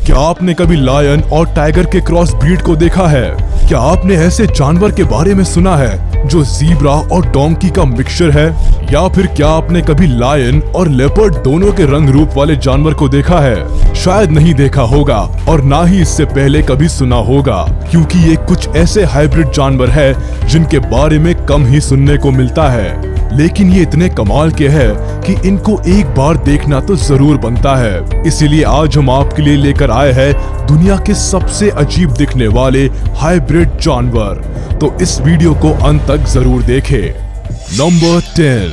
क्या आपने कभी लायन और टाइगर के क्रॉस ब्रीड को देखा है? क्या आपने ऐसे जानवर के बारे में सुना है जो ज़ीब्रा और डोंकी का मिक्सचर है? या फिर क्या आपने कभी लायन और लेपर्ड दोनों के रंग रूप वाले जानवर को देखा है? शायद नहीं देखा होगा और ना ही इससे पहले कभी सुना होगा, क्योंकि ये कुछ ऐसे हाइब्रिड जानवर है जिनके बारे में कम ही सुनने को मिलता है। लेकिन ये इतने कमाल के हैं कि इनको एक बार देखना तो जरूर बनता है। इसीलिए आज हम आपके लिए लेकर आए हैं दुनिया के सबसे अजीब दिखने वाले हाइब्रिड जानवर। तो इस वीडियो को अंत तक जरूर देखें। Number 10,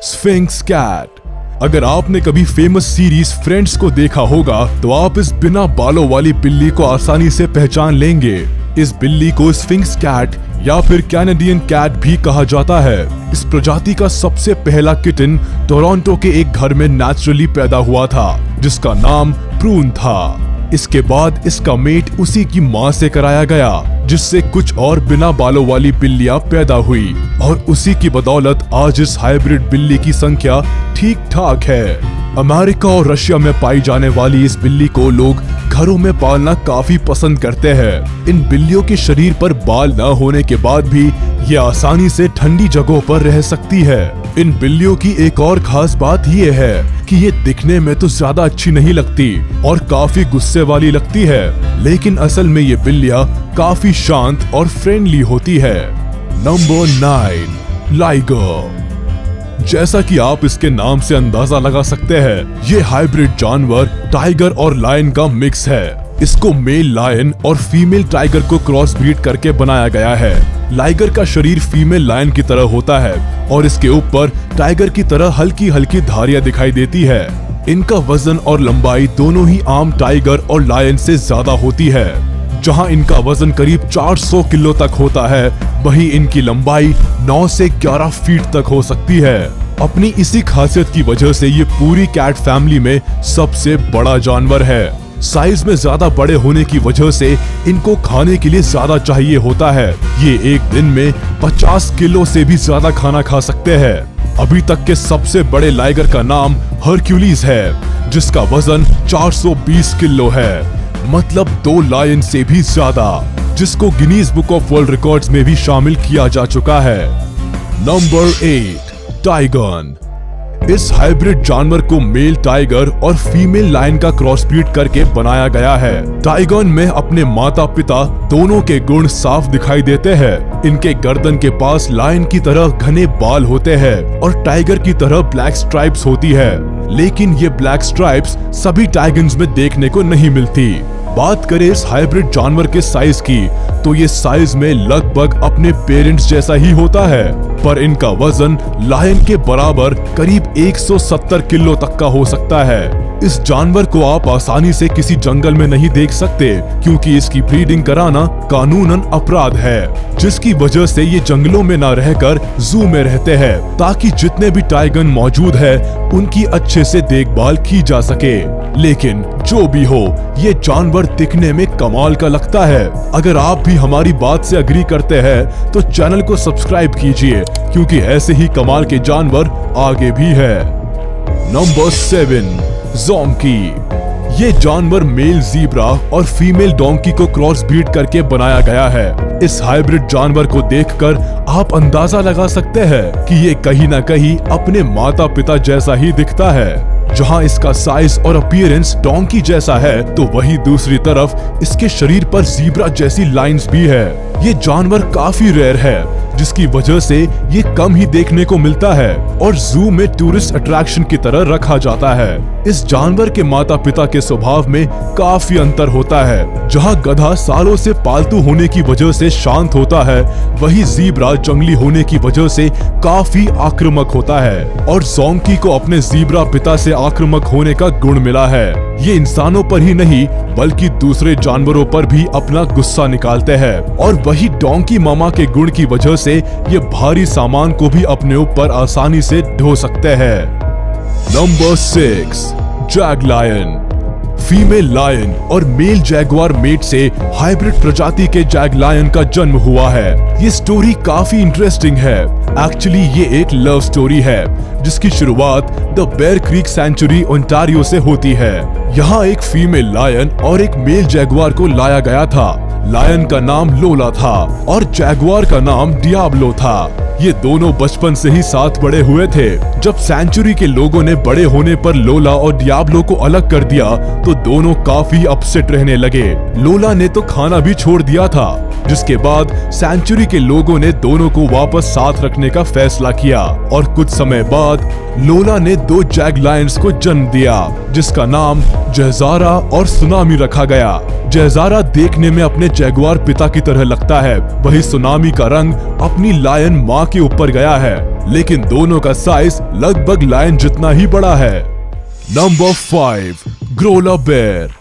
sphinx cat. अगर आपने कभी फेमस सीरीज फ्रेंड्स को देखा होगा तो आप इस बिना बालों वाली बिल्ली को आसानी से पहचान लेंगे। इस बिल्ली को स्फिंक्स कैट या फिर कैनेडियन कैट भी कहा जाता है। इस प्रजाति का सबसे पहला किटन टोरंटो के एक घर में नेचुरली पैदा हुआ था, जिसका नाम प्रून था। इसके बाद इसका मेट उसी की मां से कराया गया, जिससे कुछ और बिना बालों वाली बिल्लियां पैदा हुई और उसी की बदौलत आज इस हाइब्रिड बिल्ली की संख्या ठीक ठाक है। अमेरिका और रशिया में पाई जाने वाली इस बिल्ली को लोग घरों में पालना काफी पसंद करते हैं। इन बिल्लियों के शरीर पर बाल न होने के बाद भी ये आसानी से ठंडी जगहों पर रह सकती है। इन बिल्लियों की एक और खास बात ये है कि ये दिखने में तो ज्यादा अच्छी नहीं लगती और काफी गुस्से वाली लगती है, लेकिन असल में ये बिल्लियां काफी शांत और फ्रेंडली होती है। Number 9, liger. जैसा कि आप इसके नाम से अंदाजा लगा सकते हैं, ये हाइब्रिड जानवर टाइगर और लायन का मिक्स है। इसको मेल लायन और फीमेल टाइगर को क्रॉस ब्रीड करके बनाया गया है। लाइगर का शरीर फीमेल लायन की तरह होता है और इसके ऊपर टाइगर की तरह हल्की हल्की धारियां दिखाई देती है। इनका वजन और लंबाई दोनों ही आम टाइगर और लायन से ज्यादा होती है। जहां इनका वजन करीब 400 किलो तक होता है, वहीं इनकी लंबाई 9 से 11 फीट तक हो सकती है। अपनी इसी खासियत की वजह से ये पूरी कैट फैमिली में सबसे बड़ा जानवर है। साइज में ज्यादा बड़े होने की वजह से इनको खाने के लिए ज्यादा चाहिए होता है। ये एक दिन में 50 किलो से भी ज्यादा खाना खा सकते हैं। अभी तक के सबसे बड़े लाइगर का नाम हरक्यूलिस है, जिसका वजन 420 किलो है, मतलब 2 लायन से भी ज्यादा, जिसको Guinness book of world records में भी शामिल किया जा चुका है। Number 8, Taigun. इस हाइब्रिड जानवर को मेल टाइगर और फीमेल लायन का क्रॉस ब्रीड करके बनाया गया है। टाइगन में अपने माता पिता दोनों के गुण साफ दिखाई देते हैं। इनके गर्दन के पास लायन की तरह घने बाल होते हैं और टाइगर की तरह ब्लैक स्ट्राइप्स होती है, लेकिन ये ब्लैक स्ट्राइप्स सभी टाइगन्स में देखने को नहीं मिलती। बात करें इस हाइब्रिड जानवर के साइज की, तो ये साइज में लगभग अपने पेरेंट्स जैसा ही होता है, पर इनका वजन लायन के बराबर करीब 170 किलो तक का हो सकता है। इस जानवर को आप आसानी से किसी जंगल में नहीं देख सकते, क्योंकि इसकी ब्रीडिंग कराना कानूनन अपराध है, जिसकी वजह से ये जंगलों में न रहकर जू में रहते हैं, ताकि जितने भी टाइगन मौजूद है उनकी अच्छे से देखभाल की जा सके। लेकिन जो भी हो, ये जानवर दिखने में कमाल का लगता है। अगर आप भी हमारी बात से अग्री करते हैं तो चैनल को सब्सक्राइब कीजिए, क्योंकि ऐसे ही कमाल के जानवर आगे भी है। नंबर 7, ज़ोंकी। ये जानवर मेल ज़ीब्रा और फीमेल डोंकी को क्रॉस ब्रीड करके बनाया गया है। इस हाइब्रिड जानवर को देखकर आप अंदाजा लगा सकते हैं कि ये कहीं ना कहीं अपने माता पिता जैसा ही दिखता है। जहां इसका साइज और अपीयरेंस डोंकी जैसा है, तो वहीं दूसरी तरफ इसके शरीर पर ज़ीब्रा जैसी लाइंस भी है। ये जानवर काफी रेयर है, जिसकी वजह से ये कम ही देखने को मिलता है और जू में टूरिस्ट अट्रैक्शन की तरह रखा जाता है। इस जानवर के माता पिता के स्वभाव में काफी अंतर होता है। जहां गधा सालों से पालतू होने की वजह से शांत होता है, वहीं ज़ीब्रा जंगली होने की वजह से काफी आक्रामक होता है और ज़ोंकी को अपने ज़ीब्रा पिता से आक्रामक होने का गुण मिला है। ये इंसानों पर ही नहीं बल्कि दूसरे जानवरों पर भी अपना गुस्सा निकालते हैं और वही डोंकी मामा के गुण की वजह से ये भारी सामान को भी अपने ऊपर आसानी से ढो सकते हैं। Number 6, jag lion. Female lion और मेल जैगुआर मेट से हाइब्रिड प्रजाति के जैग लायन का जन्म हुआ है। ये स्टोरी काफी इंटरेस्टिंग है। एक्चुअली ये एक लव स्टोरी है जिसकी शुरुआत the Bear Creek Sanctuary Ontario से होती है। यहाँ एक फीमेल लायन और एक मेल जैगुआर को लाया गया था। लायन का नाम लोला था और जैगुआर का नाम डियाब्लो था। ये दोनों बचपन से ही साथ बड़े हुए थे। जब सेंचुरी के लोगों ने बड़े होने पर लोला और डियाब्लो को अलग कर दिया तो दोनों काफी अपसेट रहने लगे। लोला ने तो खाना भी छोड़ दिया था, जिसके बाद सेंचुरी के लोगों ने दोनों को वापस साथ रखने का फैसला किया और कुछ समय बाद लोला ने 2 जैग लायंस को जन्म दिया, जिसका नाम जहजारा और सुनामी रखा गया। जहजारा देखने में अपने जैगुआर पिता की तरह लगता है, वही सुनामी का रंग अपनी लायन माँ के ऊपर गया है, लेकिन दोनों का साइज लगभग लायन जितना ही बड़ा है। Number 5, grolar bear.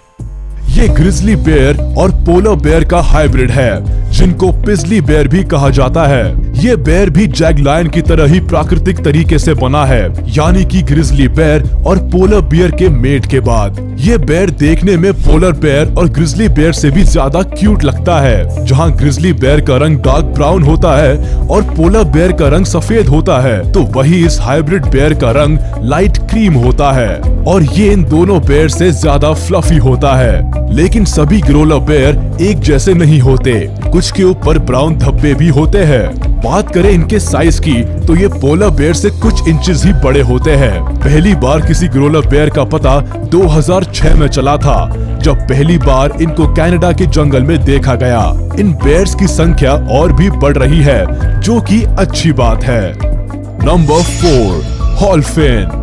ये ग्रिजली बेयर और पोलर बेयर का हाइब्रिड है, जिनको पिजली बेयर भी कहा जाता है। ये बेयर भी जैग लायन की तरह ही प्राकृतिक तरीके से बना है, यानी कि ग्रिजली बेयर और पोलर बेयर के मेट के बाद। ये बेयर देखने में पोलर बेयर और ग्रिजली बेयर से भी ज्यादा क्यूट लगता है। जहाँ ग्रिजली बेयर का रंग डार्क ब्राउन होता है और पोलर बेयर का रंग सफेद होता है, तो वही इस हाइब्रिड बेयर का रंग लाइट क्रीम होता है और ये इन दोनों बेयर से ज्यादा फ्लफी होता है। लेकिन सभी ग्रोला बेयर एक जैसे नहीं होते, कुछ के ऊपर ब्राउन धब्बे भी होते हैं। बात करें इनके साइज की तो ये पोलर बेयर से कुछ इंचेस ही बड़े होते हैं। पहली बार किसी ग्रोला बेयर का पता 2006 में चला था, जब पहली बार इनको कनाडा के जंगल में देखा गया। इन बेयर्स की संख्या और भी बढ़ रही है, जो कि अच्छी बात है। Number 4, wholphin.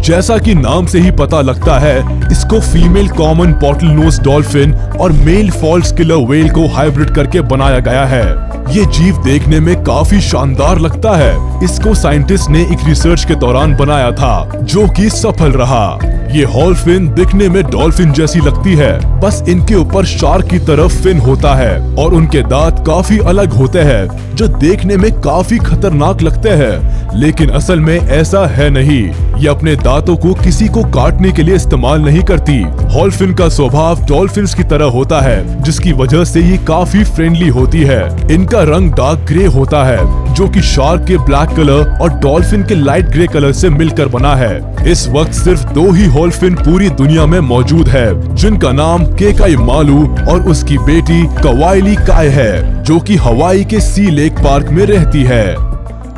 जैसा कि नाम से ही पता लगता है, इसको female common bottlenose dolphin और मेल फॉल्स किलर व्हेल को हाइब्रिड करके बनाया गया है। ये जीव देखने में काफी शानदार लगता है। इसको साइंटिस्ट ने एक रिसर्च के दौरान बनाया था, जो कि सफल रहा। ये हॉलफिन दिखने में डॉल्फिन जैसी लगती है, बस इनके ऊपर शार्क की तरफ फिन होता है और उनके दांत काफी अलग होते हैं, जो देखने में काफी खतरनाक लगते हैं, लेकिन असल में ऐसा है नहीं। ये अपने दांतों को किसी को काटने के लिए इस्तेमाल नहीं करती। हॉलफिन का स्वभाव डॉल्फिन्स की तरह होता है, जिसकी वजह से ये काफी फ्रेंडली होती है। इनका रंग डार्क ग्रे होता है, जो कि शार्क के ब्लैक कलर और डॉल्फिन के लाइट ग्रे कलर से मिलकर बना है। इस वक्त सिर्फ 2 ही हॉलफिन पूरी दुनिया में मौजूद है, जिनका नाम केकाई मालू और उसकी बेटी कवाइली काय है, जो कि हवाई के सी लेक पार्क में रहती है।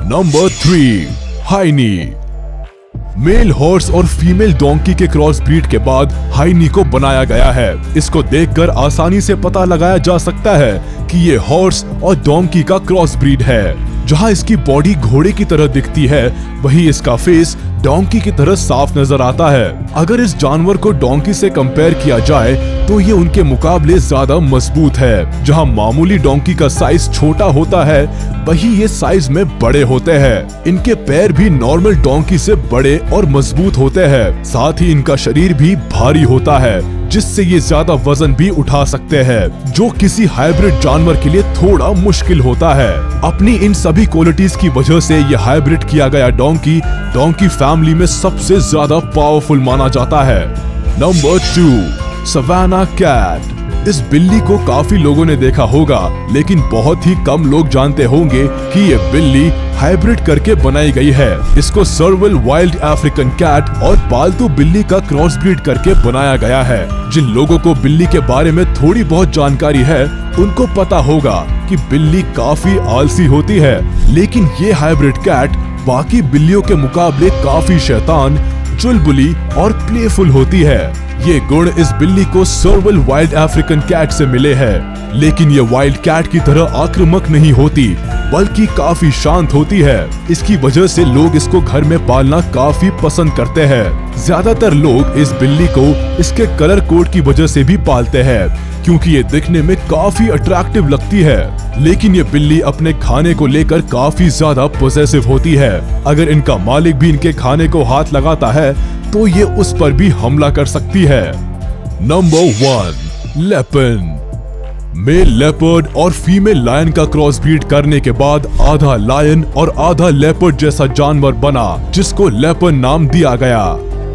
नंबर 3, हाइनी। मेल हॉर्स और फीमेल डोंकी के क्रॉस ब्रीड के बाद हाइनी को बनाया गया है। इसको देखकर आसानी से पता लगाया जा सकता है कि ये हॉर्स और डोंकी का क्रॉस ब्रीड है। जहाँ इसकी बॉडी घोड़े की तरह दिखती है, वही इसका फेस डोंकी की तरह साफ नजर आता है। अगर इस जानवर को डोंकी से कंपेयर किया जाए तो ये उनके मुकाबले ज्यादा मजबूत है। जहाँ मामूली डोंकी का साइज छोटा होता है, वही ये साइज में बड़े होते हैं। इनके पैर भी नॉर्मल डोंकी से बड़े और मजबूत होते हैं। साथ ही इनका शरीर भी भारी होता है, जिससे ये ज्यादा वजन भी उठा सकते हैं, जो किसी हाइब्रिड जानवर के लिए थोड़ा मुश्किल होता है। अपनी इन सभी क्वालिटीज की वजह से ये हाइब्रिड किया गया डोंकी फैमिली में सबसे ज्यादा पावरफुल माना जाता है। Number 2, savannah cat. इस बिल्ली को काफी लोगों ने देखा होगा, लेकिन बहुत ही कम लोग जानते होंगे कि ये बिल्ली हाइब्रिड करके बनाई गई है। इसको सर्वल वाइल्ड अफ्रीकन कैट और पालतू बिल्ली का क्रॉस ब्रीड करके बनाया गया है। जिन लोगों को बिल्ली के बारे में थोड़ी बहुत जानकारी है, उनको पता होगा कि बिल्ली काफी आलसी होती है, लेकिन ये हाइब्रिड कैट बाकी बिल्लियों के मुकाबले काफी शैतान, चुलबुली और प्लेफुल होती है। ये गुण इस बिल्ली को सर्वल वाइल्ड अफ्रीकन कैट से मिले हैं, लेकिन ये वाइल्ड कैट की तरह आक्रामक नहीं होती, बल्कि काफी शांत होती है। इसकी वजह से लोग इसको घर में पालना काफी पसंद करते हैं। ज्यादातर लोग इस बिल्ली को इसके कलर कोड की वजह से भी पालते हैं, क्योंकि ये दिखने में काफी अट्रैक्टिव लगती है। लेकिन ये बिल्ली अपने खाने को लेकर काफी ज्यादा पॉसेसिव होती है। अगर इनका मालिक भी इनके खाने को हाथ लगाता है तो ये उस पर भी हमला कर सकती है। Number 1, leopard. मेल लेपर्ड और फीमेल लायन का क्रॉस ब्रीड करने के बाद आधा लायन और आधा लेपर्ड जैसा जानवर बना, जिसको लेपर्ड नाम दिया गया।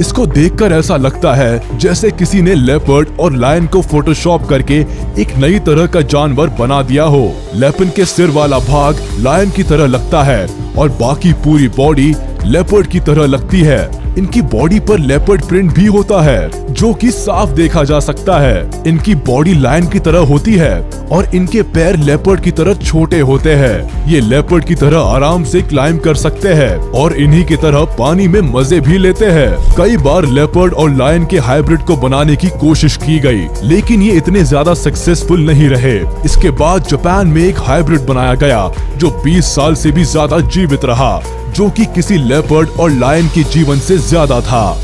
इसको देखकर ऐसा लगता है जैसे किसी ने लेपर्ड और लायन को फोटोशॉप करके एक नई तरह का जानवर बना दिया हो। लेपर्ड के सिर वाला भाग लायन की तरह लगता है और बाकी पूरी बॉडी लेपर्ड की तरह लगती है। इनकी बॉडी पर लेपर्ड प्रिंट भी होता है जो कि साफ देखा जा सकता है। इनकी बॉडी लायन की तरह होती है और इनके पैर लेपर्ड की तरह छोटे होते हैं। ये लेपर्ड की तरह आराम से क्लाइंब कर सकते हैं और इन्हीं की तरह पानी में मजे भी लेते हैं। कई बार लेपर्ड और लायन के हाइब्रिड को बनाने की कोशिश की गई, लेकिन ये इतने ज्यादा सक्सेसफुल नहीं रहे। इसके बाद जापान में एक हाइब्रिड बनाया गया जो 20 साल से भी ज्यादा जीवित रहा, जो कि किसी लेपर्ड और लायन के जीवन से ज्यादा था।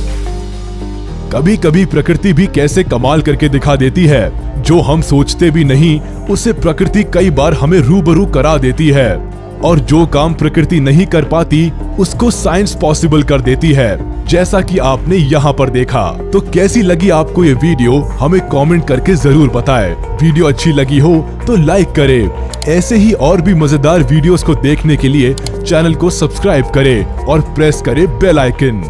कभी कभी प्रकृति भी कैसे कमाल करके दिखा देती है। जो हम सोचते भी नहीं उसे प्रकृति कई बार हमें रूबरू करा देती है, और जो काम प्रकृति नहीं कर पाती उसको साइंस पॉसिबल कर देती है, जैसा कि आपने यहाँ पर देखा। तो कैसी लगी आपको ये वीडियो हमें कमेंट करके जरूर बताएं। वीडियो अच्छी लगी हो तो लाइक करें। ऐसे ही और भी मजेदार वीडियोस को देखने के लिए चैनल को सब्सक्राइब करें और प्रेस करें बेल आइकन।